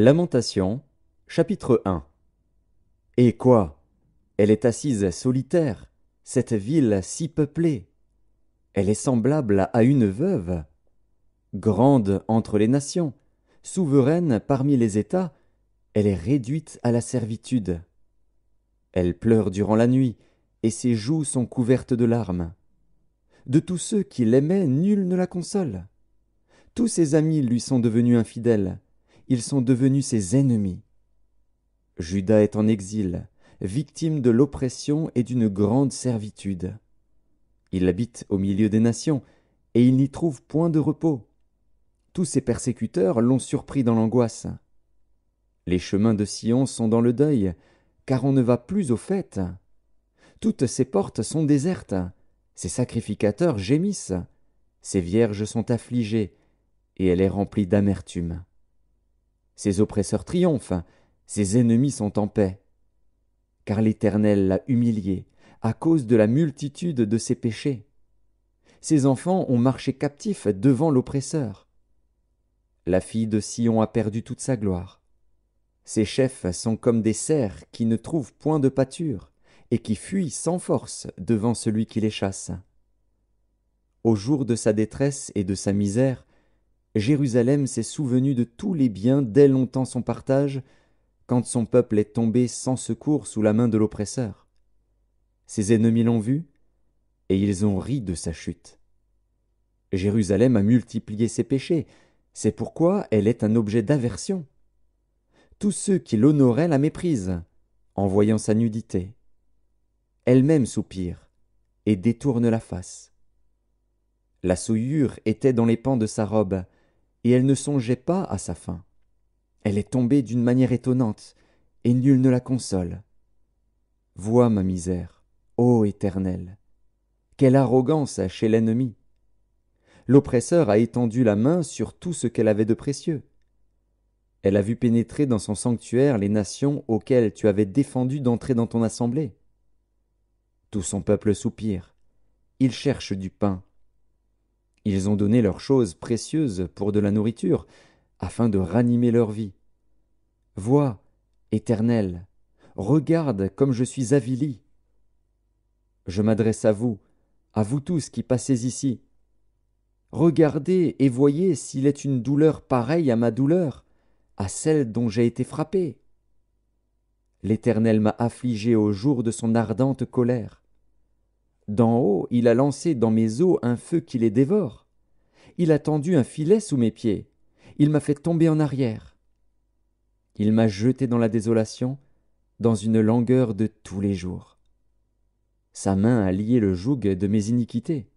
Lamentation, chapitre 1. Et quoi? Elle est assise solitaire, cette ville si peuplée. Elle est semblable à une veuve. Grande entre les nations, souveraine parmi les États, elle est réduite à la servitude. Elle pleure durant la nuit, et ses joues sont couvertes de larmes. De tous ceux qui l'aimaient, nul ne la console. Tous ses amis lui sont devenus infidèles, ils sont devenus ses ennemis. Juda est en exil, victime de l'oppression et d'une grande servitude. Il habite au milieu des nations, et il n'y trouve point de repos. Tous ses persécuteurs l'ont surpris dans l'angoisse. Les chemins de Sion sont dans le deuil, car on ne va plus aux fêtes. Toutes ses portes sont désertes, ses sacrificateurs gémissent, ses vierges sont affligées, et elle est remplie d'amertume. Ses oppresseurs triomphent, ses ennemis sont en paix. Car l'Éternel l'a humiliée à cause de la multitude de ses péchés. Ses enfants ont marché captifs devant l'oppresseur. La fille de Sion a perdu toute sa gloire. Ses chefs sont comme des cerfs qui ne trouvent point de pâture et qui fuient sans force devant celui qui les chasse. Au jour de sa détresse et de sa misère, Jérusalem s'est souvenue de tous les biens dès longtemps son partage, quand son peuple est tombé sans secours sous la main de l'oppresseur. Ses ennemis l'ont vu, et ils ont ri de sa chute. Jérusalem a multiplié ses péchés, c'est pourquoi elle est un objet d'aversion. Tous ceux qui l'honoraient la méprisent, en voyant sa nudité. Elle-même soupire, et détourne la face. La souillure était dans les pans de sa robe, et elle ne songeait pas à sa fin. Elle est tombée d'une manière étonnante, et nul ne la console. Vois ma misère, ô Éternel. Quelle arrogance chez l'ennemi! L'oppresseur a étendu la main sur tout ce qu'elle avait de précieux. Elle a vu pénétrer dans son sanctuaire les nations auxquelles tu avais défendu d'entrer dans ton assemblée. Tout son peuple soupire, il cherche du pain. Ils ont donné leurs choses précieuses pour de la nourriture, afin de ranimer leur vie. Vois, Éternel, regarde comme je suis avili. Je m'adresse à vous tous qui passez ici. Regardez et voyez s'il est une douleur pareille à ma douleur, à celle dont j'ai été frappé. L'Éternel m'a affligé au jour de son ardente colère. D'en haut, il a lancé dans mes os un feu qui les dévore. Il a tendu un filet sous mes pieds. Il m'a fait tomber en arrière. Il m'a jeté dans la désolation, dans une langueur de tous les jours. Sa main a lié le joug de mes iniquités.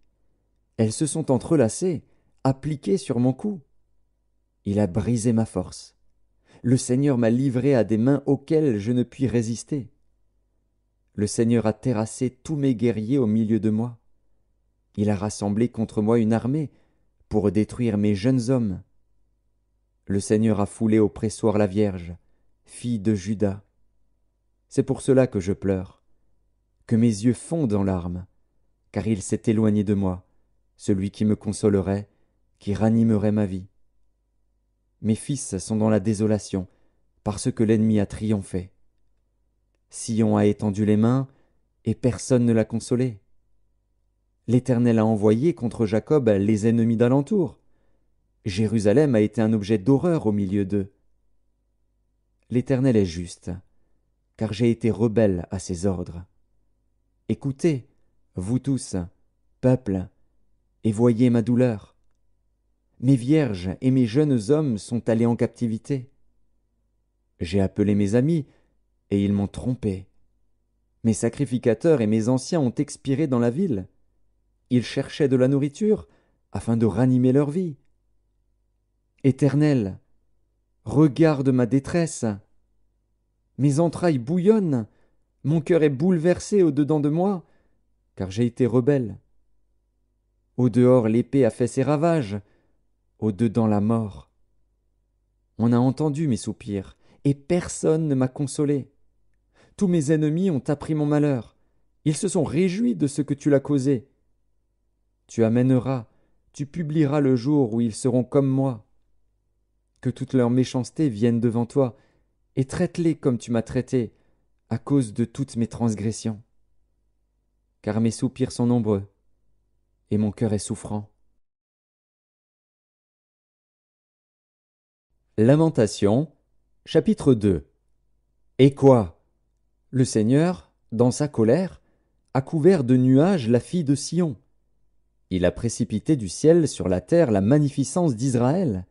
Elles se sont entrelacées, appliquées sur mon cou. Il a brisé ma force. Le Seigneur m'a livré à des mains auxquelles je ne puis résister. Le Seigneur a terrassé tous mes guerriers au milieu de moi. Il a rassemblé contre moi une armée pour détruire mes jeunes hommes. Le Seigneur a foulé au pressoir la Vierge, fille de Juda. C'est pour cela que je pleure, que mes yeux fondent en larmes, car il s'est éloigné de moi, celui qui me consolerait, qui ranimerait ma vie. Mes fils sont dans la désolation, parce que l'ennemi a triomphé. Sion a étendu les mains, et personne ne l'a consolé. L'Éternel a envoyé contre Jacob les ennemis d'alentour. Jérusalem a été un objet d'horreur au milieu d'eux. L'Éternel est juste, car j'ai été rebelle à ses ordres. Écoutez, vous tous, peuple, et voyez ma douleur. Mes vierges et mes jeunes hommes sont allés en captivité. J'ai appelé mes amis, et ils m'ont trompé. Mes sacrificateurs et mes anciens ont expiré dans la ville. Ils cherchaient de la nourriture, afin de ranimer leur vie. Éternel, regarde ma détresse. Mes entrailles bouillonnent, mon cœur est bouleversé au-dedans de moi, car j'ai été rebelle. Au dehors l'épée a fait ses ravages, au dedans la mort. On a entendu mes soupirs, et personne ne m'a consolé. Tous mes ennemis ont appris mon malheur, ils se sont réjouis de ce que tu l'as causé. Tu amèneras, tu publieras le jour où ils seront comme moi. Que toute leur méchanceté vienne devant toi, et traite-les comme tu m'as traité, à cause de toutes mes transgressions. Car mes soupirs sont nombreux, et mon cœur est souffrant. Lamentation, chapitre 2. Et quoi? Le Seigneur, dans sa colère, a couvert de nuages la fille de Sion. Il a précipité du ciel sur la terre la magnificence d'Israël.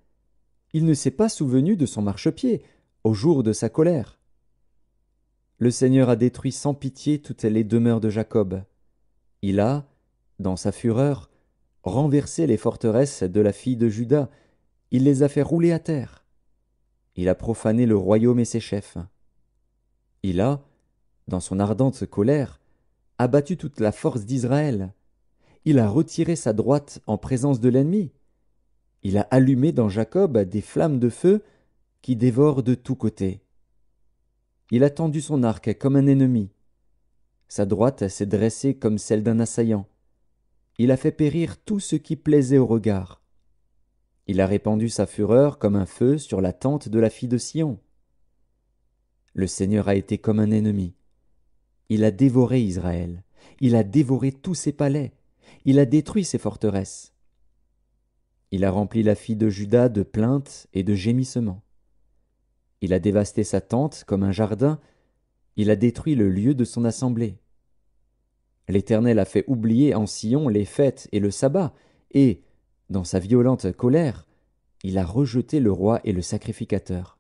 Il ne s'est pas souvenu de son marchepied au jour de sa colère. Le Seigneur a détruit sans pitié toutes les demeures de Jacob. Il a, dans sa fureur, renversé les forteresses de la fille de Juda. Il les a fait rouler à terre. Il a profané le royaume et ses chefs. Il a, dans son ardente colère, abattu toute la force d'Israël. Il a retiré sa droite en présence de l'ennemi. Il a allumé dans Jacob des flammes de feu qui dévorent de tous côtés. Il a tendu son arc comme un ennemi. Sa droite s'est dressée comme celle d'un assaillant. Il a fait périr tout ce qui plaisait au regard. Il a répandu sa fureur comme un feu sur la tente de la fille de Sion. Le Seigneur a été comme un ennemi. Il a dévoré Israël. Il a dévoré tous ses palais. Il a détruit ses forteresses. Il a rempli la fille de Juda de plaintes et de gémissements. Il a dévasté sa tente comme un jardin. Il a détruit le lieu de son assemblée. L'Éternel a fait oublier en Sion les fêtes et le sabbat, et, dans sa violente colère, il a rejeté le roi et le sacrificateur.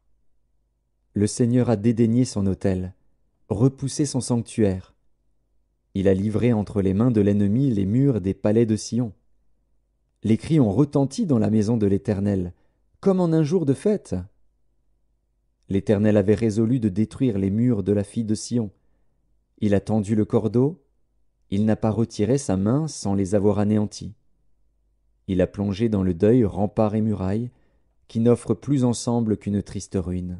Le Seigneur a dédaigné son autel, repoussé son sanctuaire. Il a livré entre les mains de l'ennemi les murs des palais de Sion. Les cris ont retenti dans la maison de l'Éternel, comme en un jour de fête. L'Éternel avait résolu de détruire les murs de la fille de Sion. Il a tendu le cordeau, il n'a pas retiré sa main sans les avoir anéantis. Il a plongé dans le deuil remparts et murailles, qui n'offrent plus ensemble qu'une triste ruine.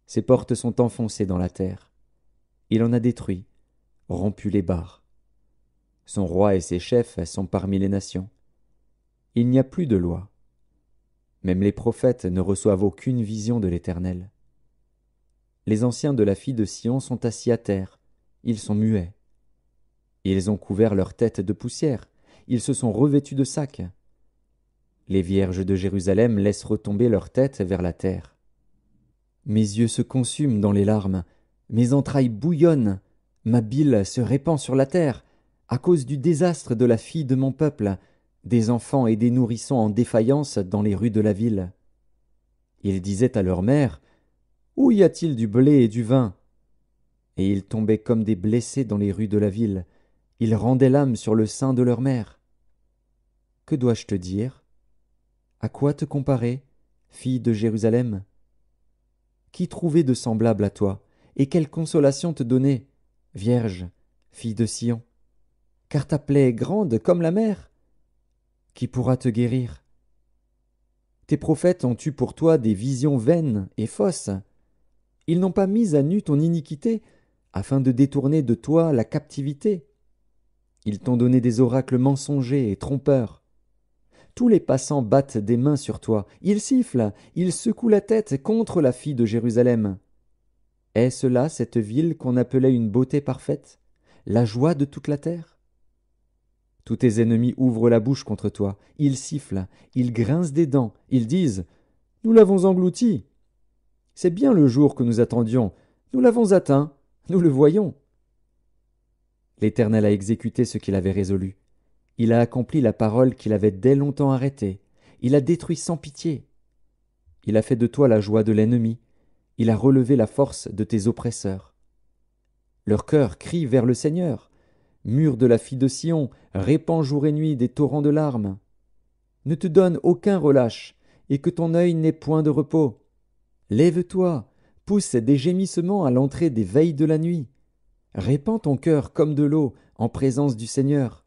Ses portes sont enfoncées dans la terre. Il en a détruit, rompu les barres. Son roi et ses chefs sont parmi les nations. Il n'y a plus de loi. Même les prophètes ne reçoivent aucune vision de l'Éternel. Les anciens de la fille de Sion sont assis à terre, ils sont muets. Ils ont couvert leur tête de poussière, ils se sont revêtus de sacs. Les vierges de Jérusalem laissent retomber leur tête vers la terre. Mes yeux se consument dans les larmes, mes entrailles bouillonnent, ma bile se répand sur la terre, à cause du désastre de la fille de mon peuple, des enfants et des nourrissons en défaillance dans les rues de la ville. Ils disaient à leur mère, « Où y a-t-il du blé et du vin ?» Et ils tombaient comme des blessés dans les rues de la ville, ils rendaient l'âme sur le sein de leur mère. Que dois-je te dire? À quoi te comparer, fille de Jérusalem? Qui trouvait de semblable à toi, et quelle consolation te donner, vierge, fille de Sion? Car ta plaie est grande comme la mer. Qui pourra te guérir? Tes prophètes ont eu pour toi des visions vaines et fausses. Ils n'ont pas mis à nu ton iniquité, afin de détourner de toi la captivité. Ils t'ont donné des oracles mensongers et trompeurs. Tous les passants battent des mains sur toi, ils sifflent, ils secouent la tête contre la fille de Jérusalem. Est-ce là cette ville qu'on appelait une beauté parfaite, la joie de toute la terre? Tous tes ennemis ouvrent la bouche contre toi, ils sifflent, ils grincent des dents, ils disent « Nous l'avons englouti. C'est bien le jour que nous attendions, nous l'avons atteint, nous le voyons. » L'Éternel a exécuté ce qu'il avait résolu. Il a accompli la parole qu'il avait dès longtemps arrêtée. Il a détruit sans pitié. Il a fait de toi la joie de l'ennemi. Il a relevé la force de tes oppresseurs. Leur cœur crie vers le Seigneur. Mur de la fille de Sion, répand jour et nuit des torrents de larmes. Ne te donne aucun relâche, et que ton œil n'ait point de repos. Lève-toi, pousse des gémissements à l'entrée des veilles de la nuit. Répands ton cœur comme de l'eau en présence du Seigneur.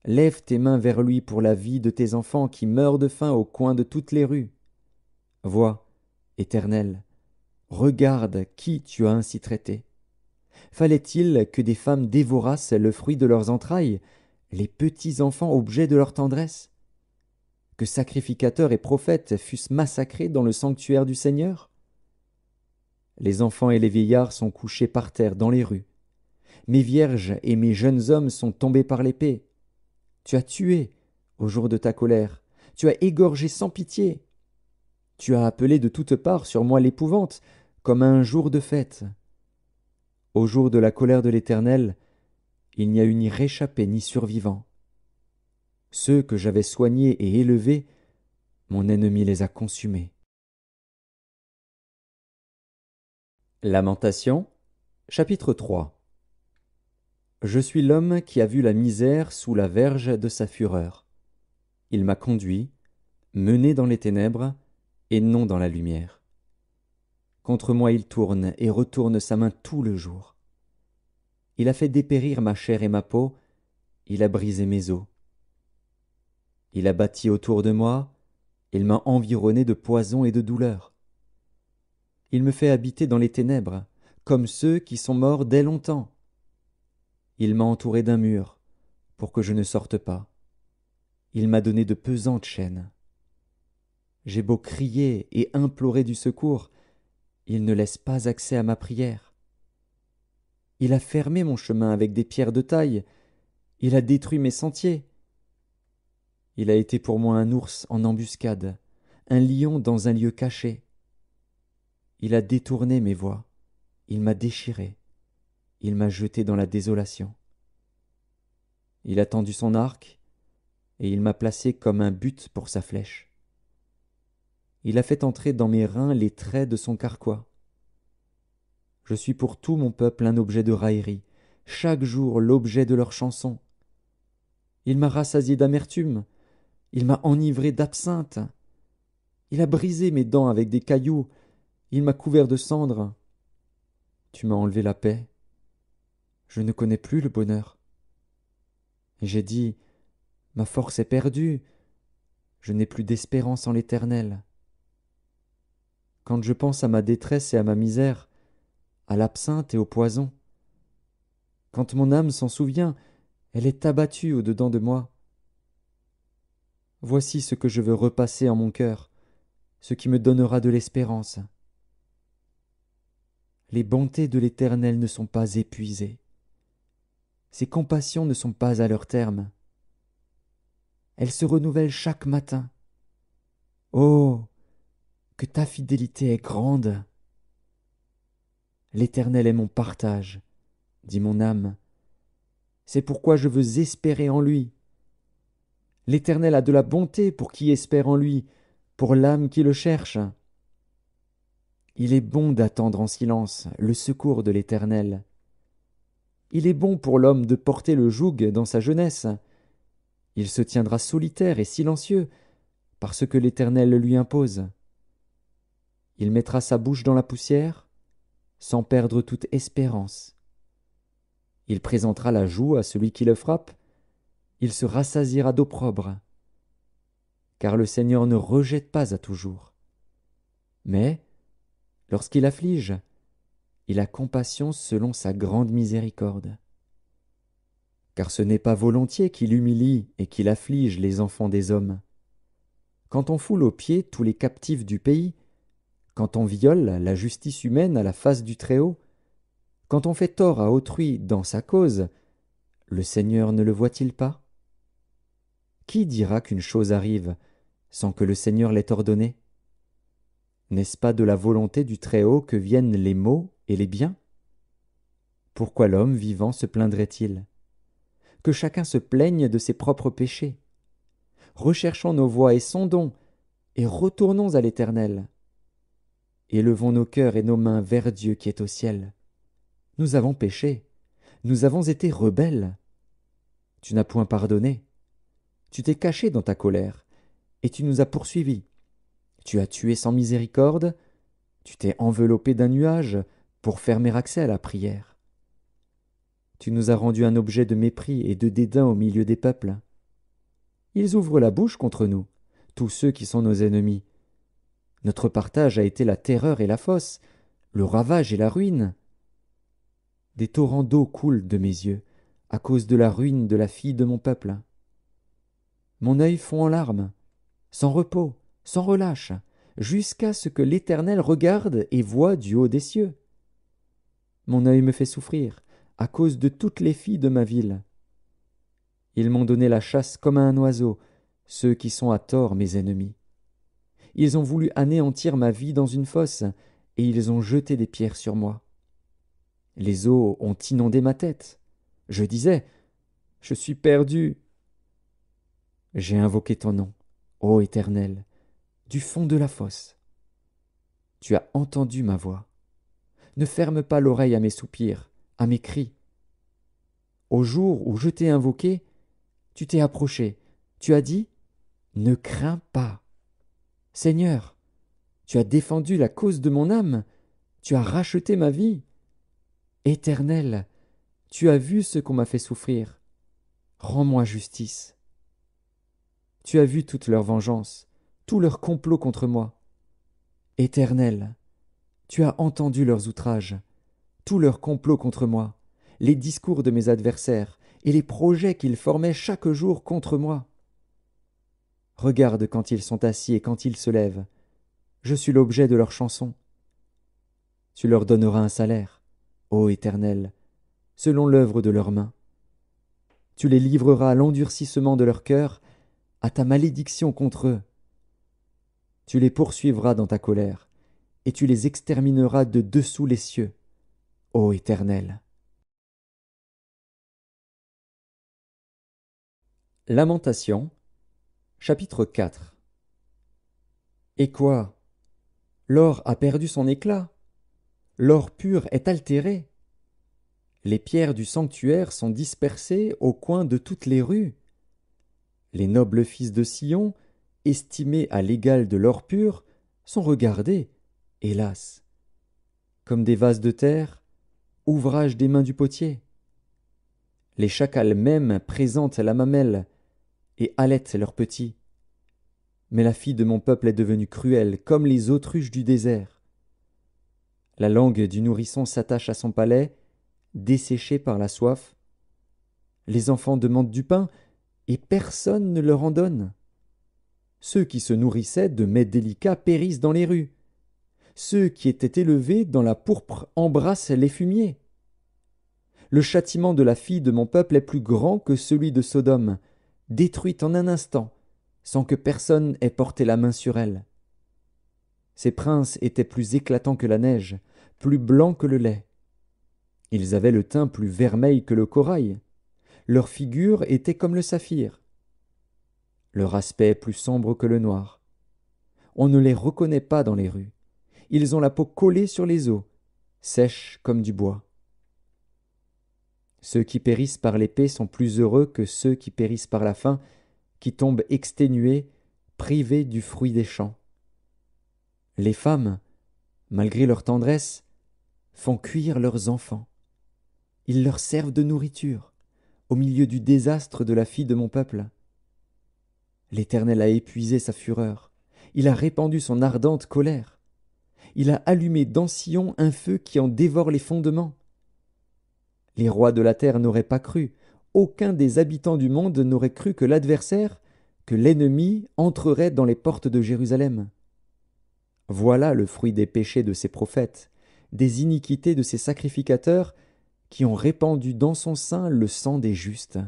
Lève tes mains vers lui pour la vie de tes enfants qui meurent de faim au coin de toutes les rues. Vois, Éternel, regarde qui tu as ainsi traité. Fallait-il que des femmes dévorassent le fruit de leurs entrailles, les petits enfants objets de leur tendresse? que sacrificateurs et prophètes fussent massacrés dans le sanctuaire du Seigneur? Les enfants et les vieillards sont couchés par terre dans les rues. Mes vierges et mes jeunes hommes sont tombés par l'épée. Tu as tué au jour de ta colère. Tu as égorgé sans pitié. Tu as appelé de toutes parts sur moi l'épouvante, comme à un jour de fête. Au jour de la colère de l'Éternel, il n'y a eu ni réchappé ni survivant. Ceux que j'avais soignés et élevés, mon ennemi les a consumés. Lamentation, chapitre 3. Je suis l'homme qui a vu la misère sous la verge de sa fureur. Il m'a conduit, mené dans les ténèbres, et non dans la lumière. Contre moi il tourne et retourne sa main tout le jour. Il a fait dépérir ma chair et ma peau, il a brisé mes os. Il a bâti autour de moi, il m'a environné de poison et de douleur. Il me fait habiter dans les ténèbres, comme ceux qui sont morts dès longtemps. Il m'a entouré d'un mur, pour que je ne sorte pas. Il m'a donné de pesantes chaînes. J'ai beau crier et implorer du secours, il ne laisse pas accès à ma prière. Il a fermé mon chemin avec des pierres de taille, il a détruit mes sentiers. Il a été pour moi un ours en embuscade, un lion dans un lieu caché. Il a détourné mes voies, il m'a déchiré, il m'a jeté dans la désolation. Il a tendu son arc, et il m'a placé comme un but pour sa flèche. Il a fait entrer dans mes reins les traits de son carquois. Je suis pour tout mon peuple un objet de raillerie, chaque jour l'objet de leurs chansons. Il m'a rassasié d'amertume, il m'a enivré d'absinthe. Il a brisé mes dents avec des cailloux, il m'a couvert de cendres. Tu m'as enlevé la paix. Je ne connais plus le bonheur. Et j'ai dit, ma force est perdue, je n'ai plus d'espérance en l'Éternel. Quand je pense à ma détresse et à ma misère, à l'absinthe et au poison, quand mon âme s'en souvient, elle est abattue au-dedans de moi. Voici ce que je veux repasser en mon cœur, ce qui me donnera de l'espérance. Les bontés de l'Éternel ne sont pas épuisées. Ses compassions ne sont pas à leur terme. Elles se renouvellent chaque matin. Oh, que ta fidélité est grande! L'Éternel est mon partage, dit mon âme. C'est pourquoi je veux espérer en lui. L'Éternel a de la bonté pour qui espère en lui, pour l'âme qui le cherche. Il est bon d'attendre en silence le secours de l'Éternel. Il est bon pour l'homme de porter le joug dans sa jeunesse. Il se tiendra solitaire et silencieux, parce que l'Éternel le lui impose. Il mettra sa bouche dans la poussière, sans perdre toute espérance. Il présentera la joue à celui qui le frappe, il se rassasiera d'opprobre. Car le Seigneur ne rejette pas à toujours. Mais, lorsqu'il afflige, il a compassion selon sa grande miséricorde. Car ce n'est pas volontiers qu'il humilie et qu'il afflige les enfants des hommes. Quand on foule aux pieds tous les captifs du pays, quand on viole la justice humaine à la face du Très-Haut, quand on fait tort à autrui dans sa cause, le Seigneur ne le voit-il pas? Qui dira qu'une chose arrive sans que le Seigneur l'ait ordonnée? N'est-ce pas de la volonté du Très-Haut que viennent les maux et les biens? Pourquoi l'homme vivant se plaindrait-il? Que chacun se plaigne de ses propres péchés. Recherchons nos voies et sondons, et retournons à l'Éternel. Élevons nos cœurs et nos mains vers Dieu qui est au ciel. Nous avons péché, nous avons été rebelles. Tu n'as point pardonné. Tu t'es caché dans ta colère, et tu nous as poursuivis. Tu as tué sans miséricorde, tu t'es enveloppé d'un nuage pour fermer accès à la prière. Tu nous as rendus un objet de mépris et de dédain au milieu des peuples. Ils ouvrent la bouche contre nous, tous ceux qui sont nos ennemis. Notre partage a été la terreur et la fosse, le ravage et la ruine. Des torrents d'eau coulent de mes yeux, à cause de la ruine de la fille de mon peuple. Mon œil fond en larmes, sans repos, sans relâche, jusqu'à ce que l'Éternel regarde et voie du haut des cieux. Mon œil me fait souffrir, à cause de toutes les filles de ma ville. Ils m'ont donné la chasse comme à un oiseau, ceux qui sont à tort mes ennemis. Ils ont voulu anéantir ma vie dans une fosse, et ils ont jeté des pierres sur moi. Les eaux ont inondé ma tête. Je disais, je suis perdu. J'ai invoqué ton nom, ô Éternel, du fond de la fosse. Tu as entendu ma voix. Ne ferme pas l'oreille à mes soupirs, à mes cris. Au jour où je t'ai invoqué, tu t'es approché. Tu as dit, ne crains pas. Seigneur, tu as défendu la cause de mon âme. Tu as racheté ma vie. Éternel, tu as vu ce qu'on m'a fait souffrir. Rends-moi justice. Tu as vu toute leur vengeance, tout leur complot contre moi. Éternel, tu as entendu leurs outrages, tout leur complot contre moi, les discours de mes adversaires et les projets qu'ils formaient chaque jour contre moi. Regarde quand ils sont assis et quand ils se lèvent. Je suis l'objet de leurs chansons. Tu leur donneras un salaire, ô Éternel, selon l'œuvre de leurs mains. Tu les livreras à l'endurcissement de leur cœur, à ta malédiction contre eux. Tu les poursuivras dans ta colère, et tu les extermineras de dessous les cieux, ô Éternel. Lamentation, chapitre 4. Et quoi? L'or a perdu son éclat, l'or pur est altéré. Les pierres du sanctuaire sont dispersées au coin de toutes les rues. Les nobles fils de Sion, estimés à l'égal de l'or pur, sont regardés, hélas, comme des vases de terre, ouvrage des mains du potier. Les chacals même présentent la mamelle et allaitent leurs petits. Mais la fille de mon peuple est devenue cruelle, comme les autruches du désert. La langue du nourrisson s'attache à son palais, desséché par la soif. Les enfants demandent du pain, et personne ne leur en donne. Ceux qui se nourrissaient de mets délicats périssent dans les rues. Ceux qui étaient élevés dans la pourpre embrassent les fumiers. Le châtiment de la fille de mon peuple est plus grand que celui de Sodome, détruite en un instant, sans que personne ait porté la main sur elle. Ces princes étaient plus éclatants que la neige, plus blancs que le lait. Ils avaient le teint plus vermeil que le corail. Leur figure était comme le saphir. Leur aspect plus sombre que le noir. On ne les reconnaît pas dans les rues. Ils ont la peau collée sur les os, sèche comme du bois. Ceux qui périssent par l'épée sont plus heureux que ceux qui périssent par la faim, qui tombent exténués, privés du fruit des champs. Les femmes, malgré leur tendresse, font cuire leurs enfants. Ils leur servent de nourriture, au milieu du désastre de la fille de mon peuple. L'Éternel a épuisé sa fureur, il a répandu son ardente colère. Il a allumé dans Sion un feu qui en dévore les fondements. Les rois de la terre n'auraient pas cru, aucun des habitants du monde n'aurait cru que l'adversaire, que l'ennemi entrerait dans les portes de Jérusalem. Voilà le fruit des péchés de ses prophètes, des iniquités de ses sacrificateurs, qui ont répandu dans son sein le sang des justes.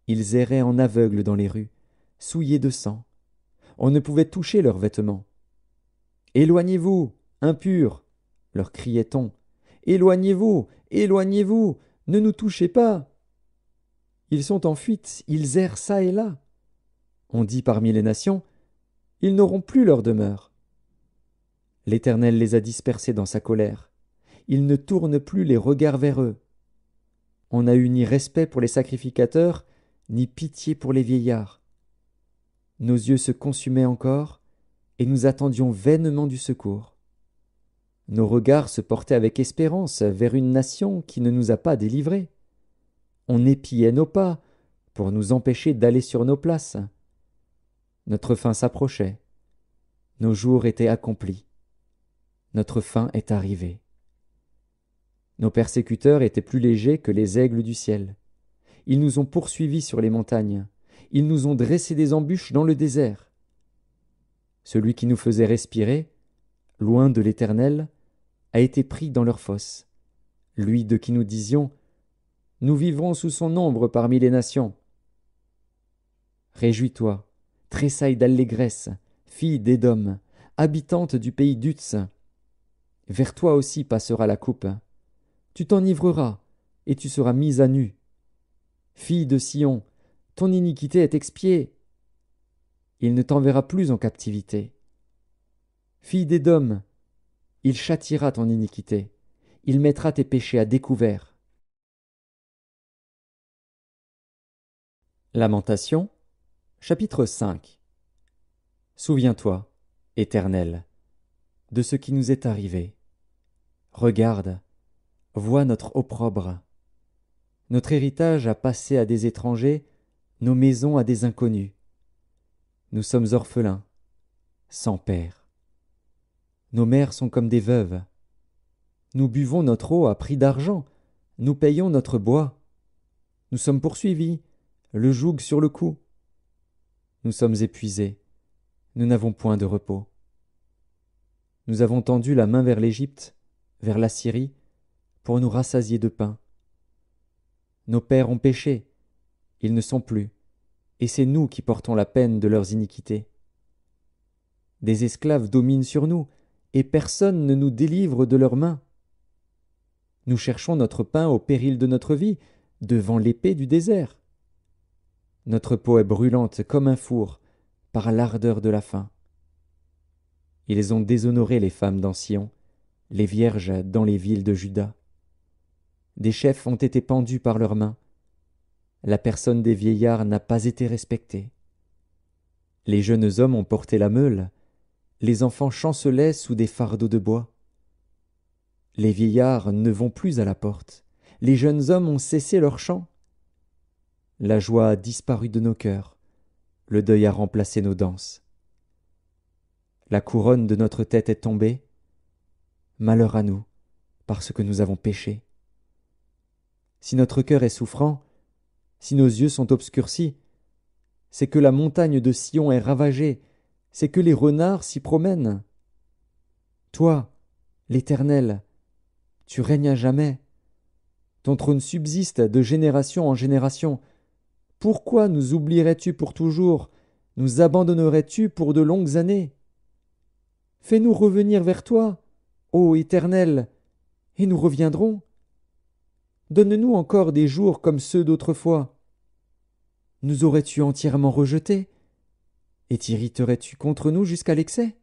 Ils erraient en aveugles dans les rues, souillés de sang. On ne pouvait toucher leurs vêtements. « Éloignez-vous, impurs !» leur criait-on. « Éloignez-vous, éloignez-vous, ne nous touchez pas !» Ils sont en fuite, ils errent çà et là. On dit parmi les nations, ils n'auront plus leur demeure. L'Éternel les a dispersés dans sa colère. Il ne tourne plus les regards vers eux. On n'a eu ni respect pour les sacrificateurs, ni pitié pour les vieillards. Nos yeux se consumaient encore, et nous attendions vainement du secours. Nos regards se portaient avec espérance vers une nation qui ne nous a pas délivrés. On épiait nos pas pour nous empêcher d'aller sur nos places. Notre fin s'approchait. Nos jours étaient accomplis. Notre fin est arrivée. Nos persécuteurs étaient plus légers que les aigles du ciel. Ils nous ont poursuivis sur les montagnes. ils nous ont dressé des embûches dans le désert. Celui qui nous faisait respirer, loin de l'Éternel, a été pris dans leur fosse. Lui de qui nous disions, nous vivrons sous son ombre parmi les nations. Réjouis-toi, tressaille d'allégresse, fille d'Édom, habitante du pays d'Utz. Vers toi aussi passera la coupe. Tu t'enivreras, et tu seras mise à nu. Fille de Sion, ton iniquité est expiée. Il ne t'enverra plus en captivité. Fille d'Édom, il châtiera ton iniquité. Il mettra tes péchés à découvert. Lamentation, chapitre 5. Souviens-toi, Éternel, de ce qui nous est arrivé. Regarde, vois notre opprobre. Notre héritage a passé à des étrangers, nos maisons à des inconnus. Nous sommes orphelins, sans père. Nos mères sont comme des veuves. Nous buvons notre eau à prix d'argent, nous payons notre bois. Nous sommes poursuivis, le joug sur le cou. Nous sommes épuisés, nous n'avons point de repos. Nous avons tendu la main vers l'Égypte, vers la Syrie, pour nous rassasier de pain. Nos pères ont péché, ils ne sont plus, et c'est nous qui portons la peine de leurs iniquités. Des esclaves dominent sur nous, et personne ne nous délivre de leurs mains. Nous cherchons notre pain au péril de notre vie, devant l'épée du désert. Notre peau est brûlante comme un four, par l'ardeur de la faim. Ils ont déshonoré les femmes dans Sion, les vierges dans les villes de Juda. Des chefs ont été pendus par leurs mains. La personne des vieillards n'a pas été respectée. Les jeunes hommes ont porté la meule, les enfants chancelaient sous des fardeaux de bois. Les vieillards ne vont plus à la porte, les jeunes hommes ont cessé leur chant. La joie a disparu de nos cœurs, le deuil a remplacé nos danses. La couronne de notre tête est tombée. Malheur à nous, parce que nous avons péché. Si notre cœur est souffrant, si nos yeux sont obscurcis, c'est que la montagne de Sion est ravagée, c'est que les renards s'y promènent. Toi, l'Éternel, tu règnes à jamais. Ton trône subsiste de génération en génération. Pourquoi nous oublierais-tu pour toujours? Nous abandonnerais-tu pour de longues années? Fais-nous revenir vers toi, ô Éternel, et nous reviendrons. Donne-nous encore des jours comme ceux d'autrefois. Nous aurais-tu entièrement rejetés? Et t'irriterais-tu contre nous jusqu'à l'excès?